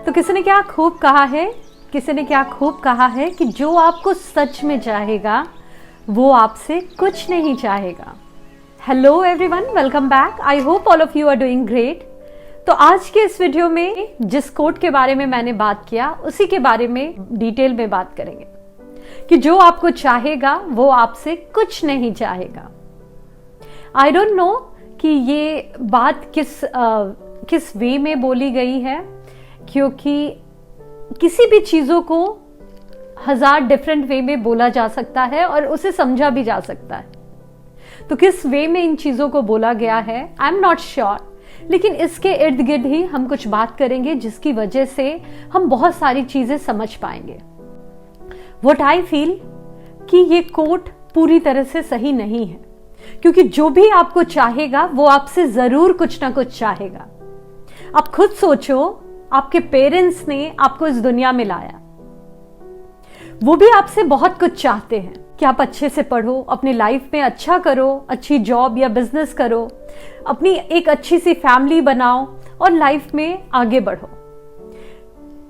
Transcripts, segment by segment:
तो किसी ने क्या खूब कहा है कि जो आपको सच में चाहेगा वो आपसे कुछ नहीं चाहेगा। Hello everyone, welcome back. I hope all of you are doing great. तो आज के इस वीडियो में जिस कोट के बारे में मैंने बात किया उसी के बारे में डिटेल में बात करेंगे कि जो आपको चाहेगा वो आपसे कुछ नहीं चाहेगा। आई डोंट नो कि ये बात किस वे में बोली गई है, क्योंकि किसी भी चीजों को 1000 डिफरेंट वे में बोला जा सकता है और उसे समझा भी जा सकता है। तो किस वे में इन चीजों को बोला गया है आई एम नॉट श्योर, लेकिन इसके इर्द गिर्द ही हम कुछ बात करेंगे जिसकी वजह से हम बहुत सारी चीजें समझ पाएंगे। व्हाट आई फील कि ये कोट पूरी तरह से सही नहीं है, क्योंकि जो भी आपको चाहेगा वो आपसे जरूर कुछ ना कुछ चाहेगा। आप खुद सोचो, आपके पेरेंट्स ने आपको इस दुनिया में लाया, वो भी आपसे बहुत कुछ चाहते हैं कि आप अच्छे से पढ़ो, अपनी लाइफ में अच्छा करो, अच्छी जॉब या बिजनेस करो, अपनी एक अच्छी सी फैमिली बनाओ और लाइफ में आगे बढ़ो।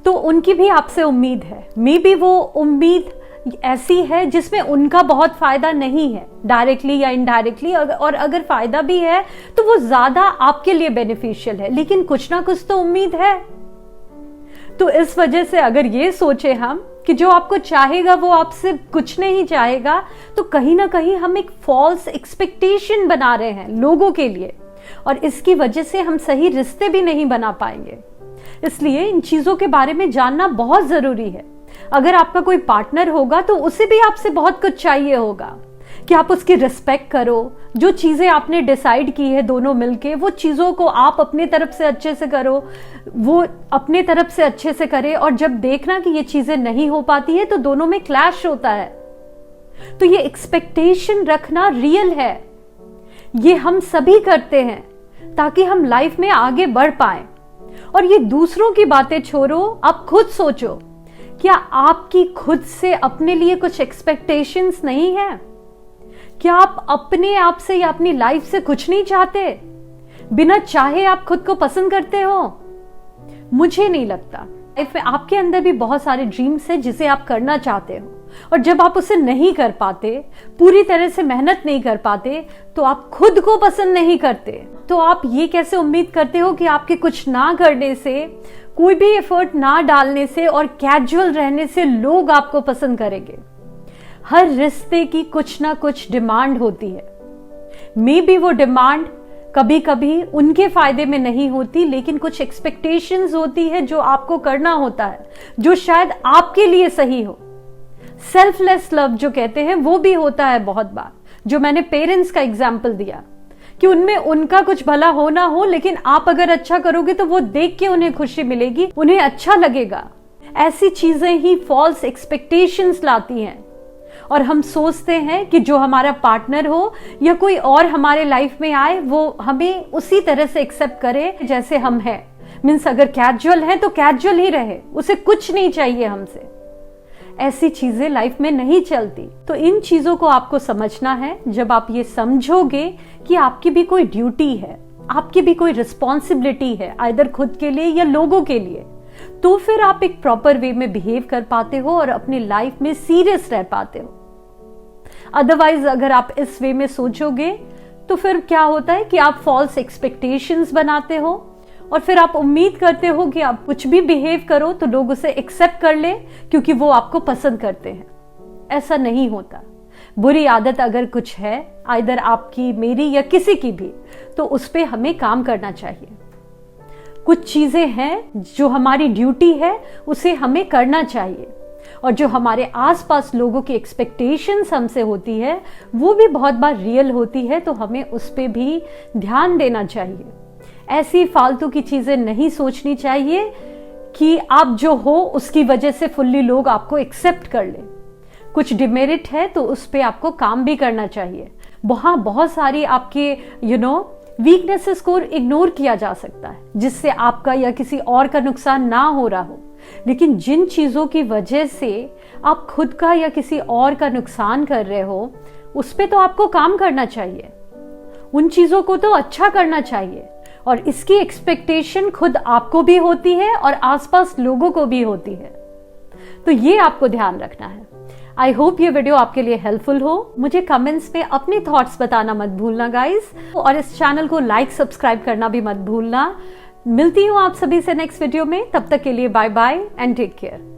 तो उनकी भी आपसे उम्मीद है। मे बी वो उम्मीद ऐसी है जिसमें उनका बहुत फायदा नहीं है, डायरेक्टली या इनडायरेक्टली, और अगर फायदा भी है तो वो ज्यादा आपके लिए बेनिफिशियल है, लेकिन कुछ ना कुछ तो उम्मीद है। तो इस वजह से अगर ये सोचे हम कि जो आपको चाहेगा वो आपसे कुछ नहीं चाहेगा, तो कहीं ना कहीं हम एक फॉल्स एक्सपेक्टेशन बना रहे हैं लोगों के लिए, और इसकी वजह से हम सही रिश्ते भी नहीं बना पाएंगे। इसलिए इन चीजों के बारे में जानना बहुत जरूरी है। अगर आपका कोई पार्टनर होगा तो उसे भी आपसे बहुत कुछ चाहिए होगा कि आप उसकी रिस्पेक्ट करो, जो चीजें आपने डिसाइड की है दोनों मिलके वो चीजों को आप अपने तरफ से अच्छे से करो, वो अपने तरफ से अच्छे से करे। और जब देखना कि ये चीजें नहीं हो पाती है तो दोनों में क्लैश होता है। तो ये एक्सपेक्टेशन रखना रियल है, ये हम सभी करते हैं ताकि हम लाइफ में आगे बढ़ पाए। और ये दूसरों की बातें छोड़ो, आप खुद सोचो, क्या आपकी खुद से अपने लिए कुछ एक्सपेक्टेशंस नहीं है? क्या आप अपने आप से या अपनी लाइफ से कुछ नहीं चाहते? बिना चाहे आप खुद को पसंद करते हो? मुझे नहीं लगता। लाइफ में आपके अंदर भी बहुत सारे ड्रीम्स हैं जिसे आप करना चाहते हो, और जब आप उसे नहीं कर पाते, पूरी तरह से मेहनत नहीं कर पाते, तो आप खुद को पसंद नहीं करते। तो आप ये कैसे उम्मीद करते हो कि आपके कुछ ना करने से, कोई भी एफर्ट ना डालने से और कैजुअल रहने से लोग आपको पसंद करेंगे? हर रिश्ते की कुछ ना कुछ डिमांड होती है। मे बी वो डिमांड कभी कभी उनके फायदे में नहीं होती, लेकिन कुछ एक्सपेक्टेशंस होती है जो आपको करना होता है, जो शायद आपके लिए सही हो। सेल्फलेस लव जो कहते हैं वो भी होता है बहुत बार, जो मैंने पेरेंट्स का एग्जाम्पल दिया कि उनमें उनका कुछ भला हो ना हो, लेकिन आप अगर अच्छा करोगे तो वो देख के उन्हें खुशी मिलेगी, उन्हें अच्छा लगेगा। ऐसी चीजें ही फॉल्स एक्सपेक्टेशंस लाती हैं, और हम सोचते हैं कि जो हमारा पार्टनर हो या कोई और हमारे लाइफ में आए वो हमें उसी तरह से एक्सेप्ट करे जैसे हम हैं। मीन्स अगर कैजुअल है तो कैजुअल ही रहे, उसे कुछ नहीं चाहिए हमसे। ऐसी चीजें लाइफ में नहीं चलती। तो इन चीजों को आपको समझना है। जब आप ये समझोगे कि आपकी भी कोई ड्यूटी है, आपकी भी कोई रिस्पॉन्सिबिलिटी है, आइदर खुद के लिए या लोगों के लिए, तो फिर आप एक प्रॉपर वे में बिहेव कर पाते हो और अपनी लाइफ में सीरियस रह पाते हो। अदरवाइज अगर आप इस वे में सोचोगे तो फिर क्या होता है कि आप फॉल्स एक्सपेक्टेशंस बनाते हो, और फिर आप उम्मीद करते हो कि आप कुछ भी बिहेव करो तो लोग उसे एक्सेप्ट कर ले क्योंकि वो आपको पसंद करते हैं। ऐसा नहीं होता। बुरी आदत अगर कुछ है, आइदर आपकी, मेरी या किसी की भी, तो उस पे हमें काम करना चाहिए। कुछ चीजें हैं जो हमारी ड्यूटी है, उसे हमें करना चाहिए, और जो हमारे आसपास लोगों की एक्सपेक्टेशंस हमसे होती है वो भी बहुत बार रियल होती है, तो हमें उस पे भी ध्यान देना चाहिए। ऐसी फालतू की चीजें नहीं सोचनी चाहिए कि आप जो हो उसकी वजह से फुल्ली लोग आपको एक्सेप्ट कर ले। कुछ डिमेरिट है तो उस पे आपको काम भी करना चाहिए। वहां बहुत सारी आपके वीकनेसेस को इग्नोर किया जा सकता है जिससे आपका या किसी और का नुकसान ना हो रहा हो, लेकिन जिन चीजों की वजह से आप खुद का या किसी और का नुकसान कर रहे हो उस पे तो आपको काम करना चाहिए। उन चीजों को तो अच्छा करना चाहिए, और इसकी एक्सपेक्टेशन खुद आपको भी होती है और आसपास लोगों को भी होती है। तो ये आपको ध्यान रखना है। आई होप ये वीडियो आपके लिए हेल्पफुल हो। मुझे कमेंट्स में अपने थॉट्स बताना मत भूलना गाइस, और इस चैनल को लाइक सब्सक्राइब करना भी मत भूलना। मिलती हूँ आप सभी से नेक्स्ट वीडियो में, तब तक के लिए bye bye and take care.